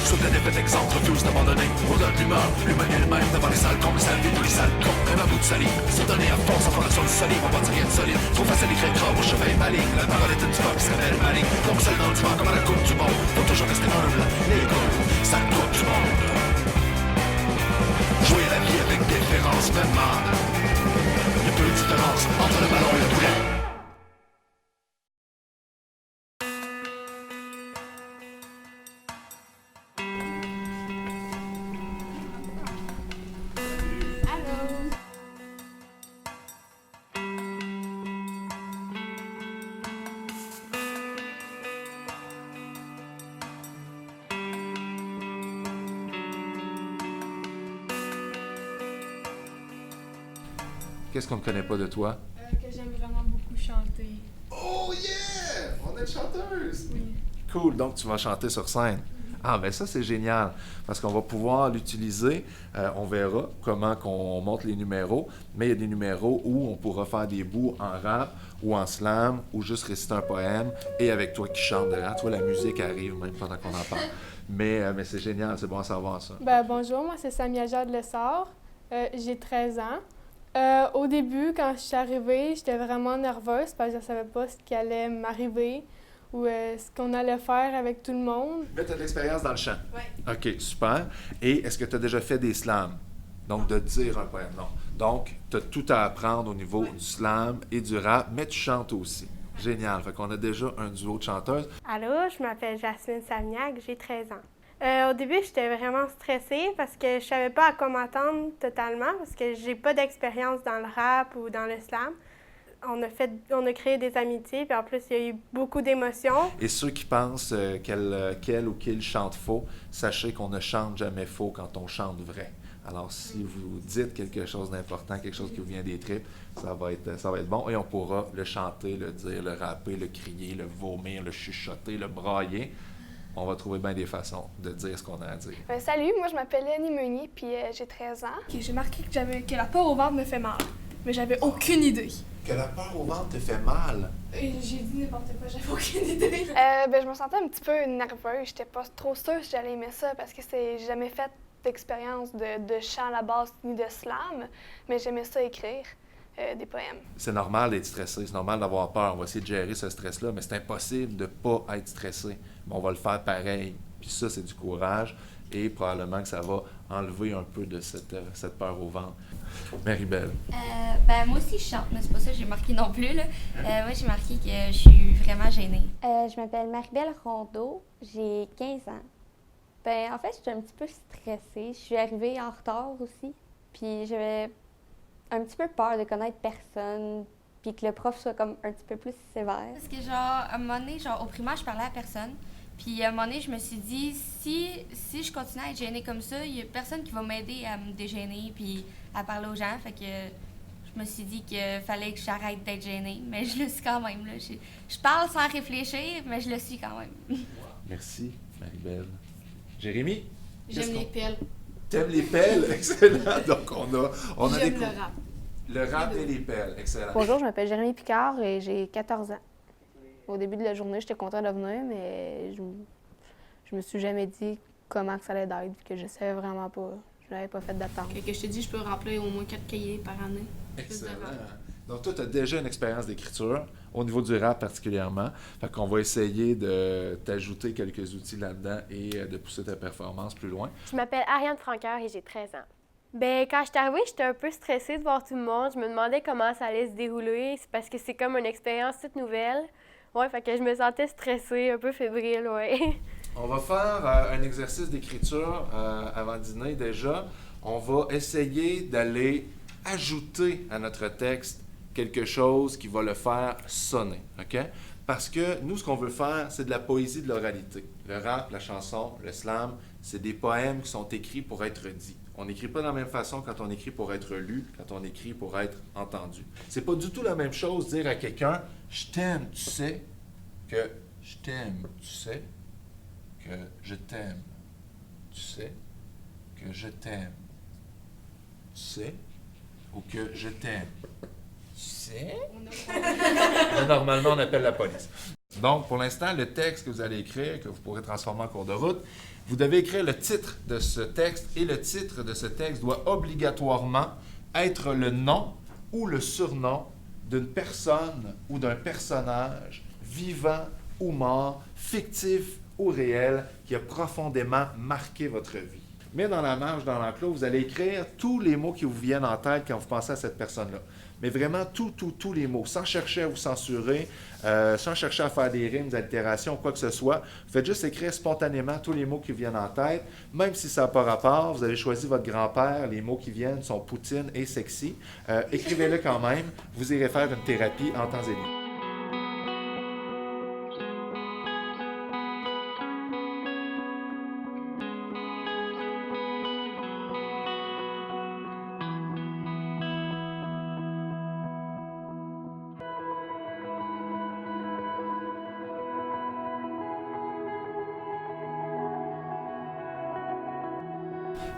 Sous la défaite exempte, refuse d'abandonner. Au-delà de l'humeur, l'humain est le même devant les sales cons, mais ça vit tous les sales cons. Même à bout de salive, se donner à force en fondation du solide, on va dire rien de solide. Trop facile d'écrire grave au chevet maligne. La parole est une diva qui se révèle maligne. Donc seul dans le divan comme à la coupe du monde. Faut toujours rester humble, les gars, ça coupe du monde. Jouer la vie avec déférence, même mal. Y'a peu de différence entre le ballon et le poulet. Qu'est-ce qu'on ne connaît pas de toi? Que j'aime vraiment beaucoup chanter. Oh yeah! On est chanteuse! Oui. Cool, donc tu vas chanter sur scène. Ah ben ça c'est génial, parce qu'on va pouvoir l'utiliser, on verra comment qu'on monte les numéros, mais il y a des numéros où on pourra faire des bouts en rap ou en slam ou juste réciter un poème et avec toi qui chante derrière, toi la musique arrive même pendant qu'on en parle. Mais c'est génial, c'est bon à savoir ça. Bonjour, moi c'est Samia Jade Lessard. J'ai 13 ans. Au début, quand je suis arrivée, j'étais vraiment nerveuse parce que je ne savais pas ce qui allait m'arriver ou ce qu'on allait faire avec tout le monde. Mais tu as de l'expérience dans le chant? Oui. OK, super. Et est-ce que tu as déjà fait des slams? Donc, de dire un poème, non. Donc, tu as tout à apprendre au niveau du slam et du rap, mais tu chantes aussi. Génial. Fait qu'on a déjà un duo de chanteuses. Allô, je m'appelle Jasmine Savignac, j'ai 13 ans. Au début, j'étais vraiment stressée parce que je savais pas à quoi m'attendre totalement parce que j'ai pas d'expérience dans le rap ou dans le slam. On a créé des amitiés, puis en plus, il y a eu beaucoup d'émotions. Et ceux qui pensent qu'elle ou qu'il chante faux, sachez qu'on ne chante jamais faux quand on chante vrai. Alors, si vous dites quelque chose d'important, quelque chose qui vous vient des tripes, ça va être bon. Et on pourra le chanter, le dire, le rapper, le crier, le vomir, le chuchoter, le brailler. On va trouver bien des façons de dire ce qu'on a à dire. Salut, moi je m'appelle Annie Meunier, puis j'ai 13 ans. J'ai marqué que la peur au ventre me fait mal, mais j'avais aucune idée. Que la peur au ventre te fait mal? J'ai dit n'importe quoi, j'avais aucune idée. Je me sentais un petit peu nerveuse. J'étais pas trop sûre si j'allais aimer ça parce que j'ai jamais fait d'expérience de chant à la base ni de slam, mais j'aimais ça écrire des poèmes. C'est normal d'être stressé, c'est normal d'avoir peur. On va essayer de gérer ce stress-là, mais c'est impossible de ne pas être stressé. Mais on va le faire pareil. Puis ça, c'est du courage et probablement que ça va enlever un peu de cette peur au ventre. Marie-Belle. Moi aussi, je chante, mais c'est pas ça que j'ai marqué non plus, là. Moi, j'ai marqué que je suis vraiment gênée. Je m'appelle Marie-Belle Rondeau, j'ai 15 ans. En fait, j'étais un petit peu stressée. Je suis arrivée en retard aussi, puis j'avais un petit peu peur de connaître personne, puis que le prof soit comme un petit peu plus sévère. Parce que, à un moment donné, au primaire, je parlais à personne. Puis, à un moment donné, je me suis dit, si je continue à être gênée comme ça, il n'y a personne qui va m'aider à me dégêner puis à parler aux gens. Fait que je me suis dit qu'il fallait que j'arrête d'être gênée. Mais je le suis quand même, là. Je parle sans réfléchir, mais je le suis quand même. Merci, Marie-Belle. Jérémy? J'aime les pelles. T'aimes les pelles? Excellent! Donc, on a J'aime des le rap. Le rap et les pelles. Excellent. Bonjour, je m'appelle Jérémy Picard et j'ai 14 ans. Au début de la journée, j'étais contente de venir, mais je me suis jamais dit comment que ça allait être, vu que je savais vraiment pas. Je n'avais pas fait d'attente. Que je te dis, je peux remplir au moins 4 cahiers par année. Excellent. Donc, toi, tu as déjà une expérience d'écriture, au niveau du rap particulièrement. Fait qu'on va essayer de t'ajouter quelques outils là-dedans et de pousser ta performance plus loin. Je m'appelle Ariane Franqueur et j'ai 13 ans. Quand je suis arrivée, j'étais un peu stressée de voir tout le monde. Je me demandais comment ça allait se dérouler. C'est parce que c'est comme une expérience toute nouvelle. Ouais, fait que je me sentais stressée, un peu fébrile, ouais. On va faire un exercice d'écriture avant le dîner déjà. On va essayer d'aller ajouter à notre texte quelque chose qui va le faire sonner, OK? Parce que nous, ce qu'on veut faire, c'est de la poésie de l'oralité. Le rap, la chanson, le slam, c'est des poèmes qui sont écrits pour être dits. On n'écrit pas de la même façon quand on écrit pour être lu, quand on écrit pour être entendu. C'est pas du tout la même chose dire à quelqu'un « je t'aime, tu sais » que « je t'aime, tu sais » que « je t'aime, tu sais » que « je t'aime, tu sais » ou que « je t'aime, tu sais ». Normalement, on appelle la police. Donc, pour l'instant, le texte que vous allez écrire, que vous pourrez transformer en cours de route, vous devez écrire le titre de ce texte et le titre de ce texte doit obligatoirement être le nom ou le surnom d'une personne ou d'un personnage vivant ou mort, fictif ou réel, qui a profondément marqué votre vie. Mais dans la marge, dans l'enclos, vous allez écrire tous les mots qui vous viennent en tête quand vous pensez à cette personne-là. Mais vraiment tous les mots, sans chercher à vous censurer, sans chercher à faire des rimes, des allitérations, quoi que ce soit. Vous faites juste écrire spontanément tous les mots qui vous viennent en tête, même si ça n'a pas rapport. Vous avez choisi votre grand-père, les mots qui viennent sont Poutine et sexy. Écrivez-le quand même, vous irez faire une thérapie en temps et lieu.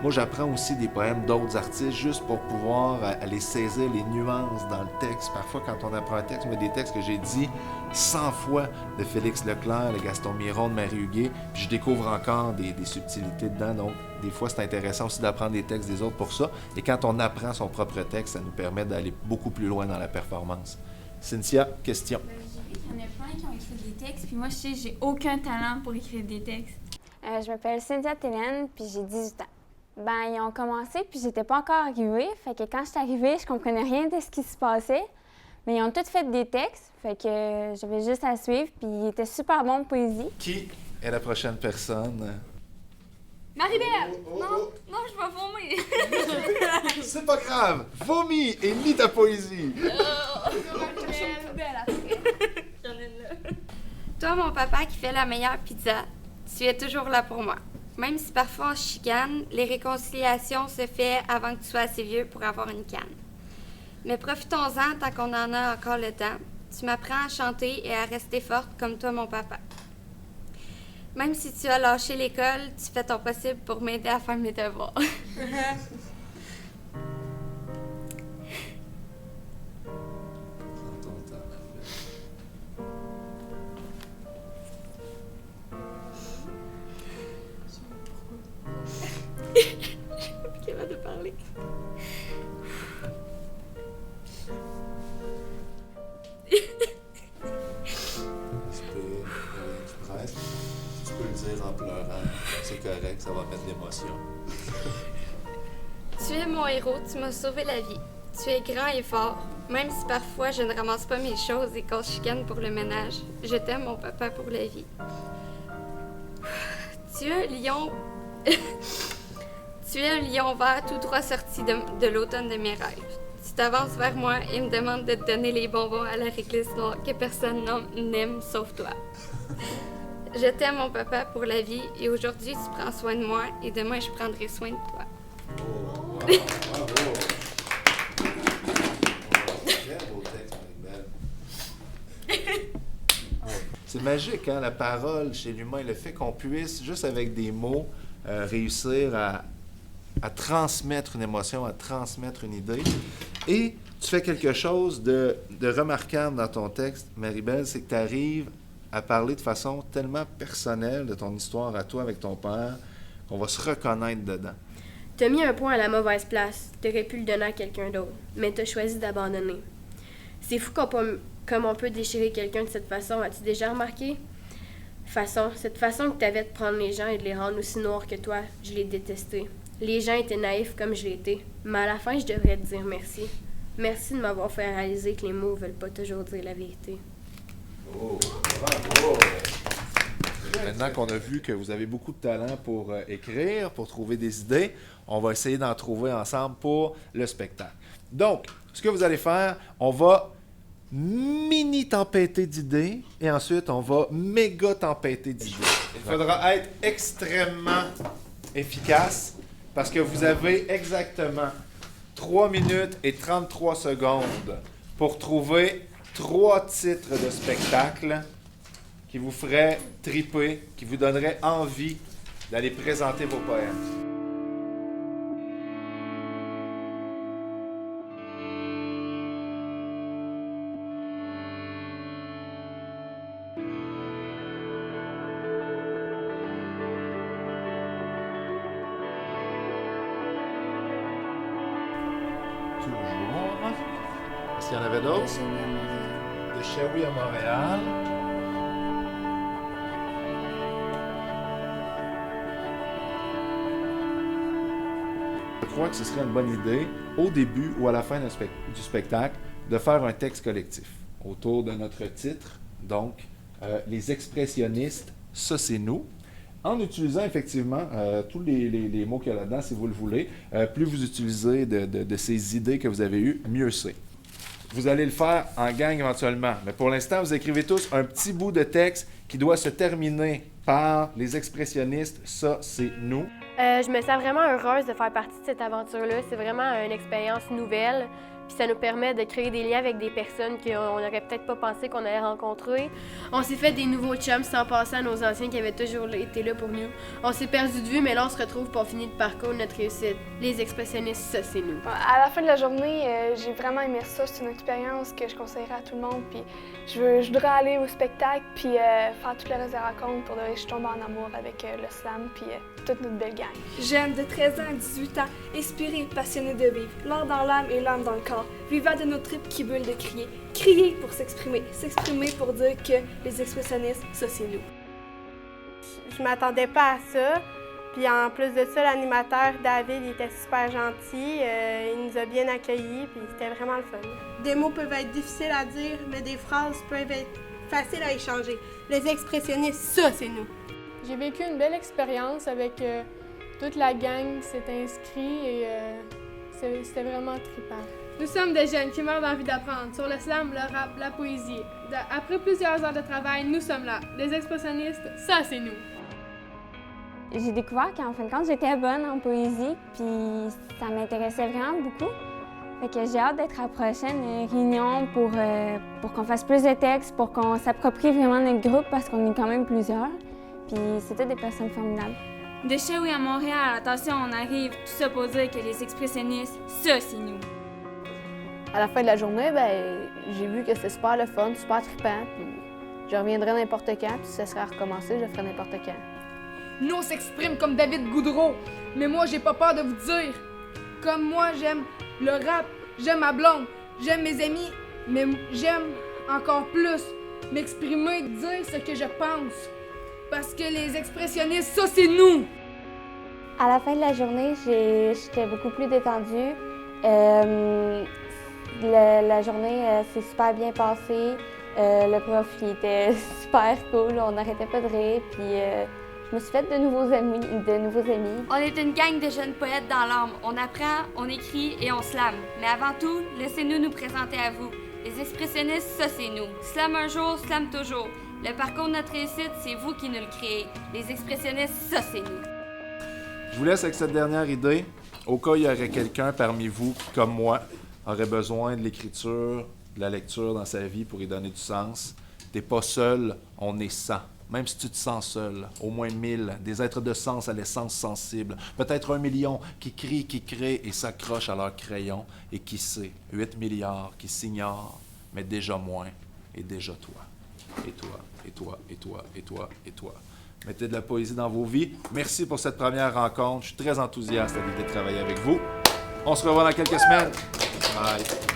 Moi, j'apprends aussi des poèmes d'autres artistes juste pour pouvoir aller saisir les nuances dans le texte. Parfois, quand on apprend un texte, moi, des textes que j'ai dit 100 fois de Félix Leclerc, de Gaston Miron, de Marie Huguet, puis je découvre encore des subtilités dedans. Donc, des fois, c'est intéressant aussi d'apprendre des textes des autres pour ça. Et quand on apprend son propre texte, ça nous permet d'aller beaucoup plus loin dans la performance. Cynthia, question. Il y en a plein qui ont écrit des textes, puis moi, je sais que j'ai aucun talent pour écrire des textes. Je m'appelle Cynthia Télène, puis j'ai 18 ans. Ils ont commencé, puis j'étais pas encore arrivée. Fait que quand je suis arrivée, je comprenais rien de ce qui se passait. Mais ils ont tous fait des textes, fait que j'avais juste à suivre, puis ils étaient super bons en poésie. Qui est la prochaine personne? Marie-Belle! Non, je vais vomir! C'est pas grave! Vomis et lis ta poésie! Toi, mon papa qui fait la meilleure pizza, tu es toujours là pour moi. Même si parfois on se chicane, les réconciliations se font avant que tu sois assez vieux pour avoir une canne. Mais profitons-en tant qu'on en a encore le temps. Tu m'apprends à chanter et à rester forte comme toi, mon papa. Même si tu as lâché l'école, tu fais ton possible pour m'aider à faire mes devoirs. Je suis plus capable de parler. Tu peux le dire en pleurant. C'est correct, ça va mettre l'émotion. Tu es mon héros, tu m'as sauvé la vie. Tu es grand et fort, même si parfois je ne ramasse pas mes choses et qu'on se chicane pour le ménage. Je t'aime, mon papa, pour la vie. Tu es un lion... Tu es un lion vert tout droit sorti de l'automne de mes rêves. Tu t'avances vers moi et me demandes de te donner les bonbons à la réglisse noire que personne n'aime sauf toi. Je t'aime, mon papa, pour la vie, et aujourd'hui, tu prends soin de moi, et demain, je prendrai soin de toi. Oh, wow, bravo! Très beau texte, Marie-Belle. C'est magique, hein, la parole chez l'humain, le fait qu'on puisse, juste avec des mots, réussir à transmettre une émotion, à transmettre une idée. Et tu fais quelque chose de remarquable dans ton texte, Marie-Belle, c'est que tu arrives à parler de façon tellement personnelle de ton histoire à toi avec ton père qu'on va se reconnaître dedans. T'as mis un point à la mauvaise place. T'aurais pu le donner à quelqu'un d'autre, mais t'as choisi d'abandonner. C'est fou comme on peut déchirer quelqu'un de cette façon. As-tu déjà remarqué? Cette façon que t'avais de prendre les gens et de les rendre aussi noirs que toi, je l'ai détesté. Les gens étaient naïfs comme je l'étais, mais à la fin, je devrais te dire merci. Merci de m'avoir fait réaliser que les mots veulent pas toujours dire la vérité. Oh, bravo! Maintenant qu'on a vu que vous avez beaucoup de talent pour écrire, pour trouver des idées, on va essayer d'en trouver ensemble pour le spectacle. Donc, ce que vous allez faire, on va mini-tempêter d'idées et ensuite, on va méga-tempêter d'idées. Il faudra être extrêmement efficace parce que vous avez exactement 3 minutes et 33 secondes pour trouver 3 titres de spectacle qui vous feraient triper, qui vous donneraient envie d'aller présenter vos poèmes. Est-ce qu'il y en avait d'autres? De Shawi à Montréal. Je crois que ce serait une bonne idée, au début ou à la fin du spectacle, de faire un texte collectif autour de notre titre, donc les expressionnistes, ça c'est nous, en utilisant effectivement tous les mots qu'il y a là-dedans, si vous le voulez. Plus vous utilisez de ces idées que vous avez eues, mieux c'est. Vous allez le faire en gang éventuellement, mais pour l'instant, vous écrivez tous un petit bout de texte qui doit se terminer par les expressionnistes, ça c'est nous. Je me sens vraiment heureuse de faire partie de cette aventure-là. C'est vraiment une expérience nouvelle. Puis ça nous permet de créer des liens avec des personnes qu'on n'aurait peut-être pas pensé qu'on allait rencontrer. On s'est fait des nouveaux chums sans passer à nos anciens qui avaient toujours été là pour nous. On s'est perdu de vue, mais là on se retrouve pour finir de parcours notre réussite. Les expressionnistes, ça c'est nous. À la fin de la journée, j'ai vraiment aimé ça. C'est une expérience que je conseillerais à tout le monde. Puis je voudrais aller au spectacle puis faire tout le reste des rencontres pour que je tombe en amour avec le slam puis toute notre belle gang. Jeune de 13 ans à 18 ans, inspiré, passionné de vivre, l'art dans l'âme et l'âme dans le corps, vivant de nos tripes qui veulent de crier. Crier pour s'exprimer pour dire que les expressionnistes, ça c'est nous. Je m'attendais pas à ça. Puis en plus de ça, l'animateur David il était super gentil. Il nous a bien accueillis, puis c'était vraiment le fun. Des mots peuvent être difficiles à dire, mais des phrases peuvent être faciles à échanger. Les expressionnistes, ça c'est nous. J'ai vécu une belle expérience avec toute la gang qui s'est inscrite et c'était vraiment trippant. Nous sommes des jeunes qui meurent d'envie d'apprendre sur le slam, le rap, la poésie. Après plusieurs heures de travail, nous sommes là. Les expressionnistes, ça c'est nous. J'ai découvert qu'en fin de compte, j'étais bonne en poésie, puis ça m'intéressait vraiment beaucoup. Fait que j'ai hâte d'être à la prochaine réunion pour qu'on fasse plus de textes, pour qu'on s'approprie vraiment notre groupe parce qu'on est quand même plusieurs. Puis c'était des personnes formidables. De Shawi à Montréal, attention, on arrive, tout ça pour dire que les expressionnistes, ça c'est nous. À la fin de la journée, j'ai vu que c'était super le fun, super trippant, puis je reviendrai n'importe quand, puis si ça serait à recommencer, je le ferai n'importe quand. Nous, on s'exprime comme David Goudreau, mais moi, j'ai pas peur de vous dire. Comme moi, j'aime le rap, j'aime ma blonde, j'aime mes amis, mais j'aime encore plus m'exprimer, dire ce que je pense. Parce que les expressionnistes, ça, c'est nous! À la fin de la journée, j'étais beaucoup plus détendue. La journée s'est super bien passée. Le prof, il était super cool. On n'arrêtait pas de rire. Puis je me suis fait de nouveaux amis. On est une gang de jeunes poètes dans l'âme. On apprend, on écrit et on slame. Mais avant tout, laissez-nous nous présenter à vous. Les expressionnistes, ça, c'est nous. Slam un jour, slam toujours. Le parcours de notre réussite, c'est vous qui nous le créez. Les expressionnistes, ça, c'est nous. Je vous laisse avec cette dernière idée. Au cas où il y aurait quelqu'un parmi vous qui, comme moi, aurait besoin de l'écriture, de la lecture dans sa vie pour y donner du sens. T'es pas seul, on est 100. Même si tu te sens seul, au moins 1000, des êtres de sens à l'essence sensible. Peut-être 1 million qui crient, qui créent et s'accrochent à leur crayon. Et qui sait, 8 milliards qui s'ignorent, mais déjà moins, et déjà toi. Et toi, et toi, et toi, et toi, et toi. Mettez de la poésie dans vos vies. Merci pour cette première rencontre. Je suis très enthousiaste à l'idée de travailler avec vous. On se revoit dans quelques semaines. Bye.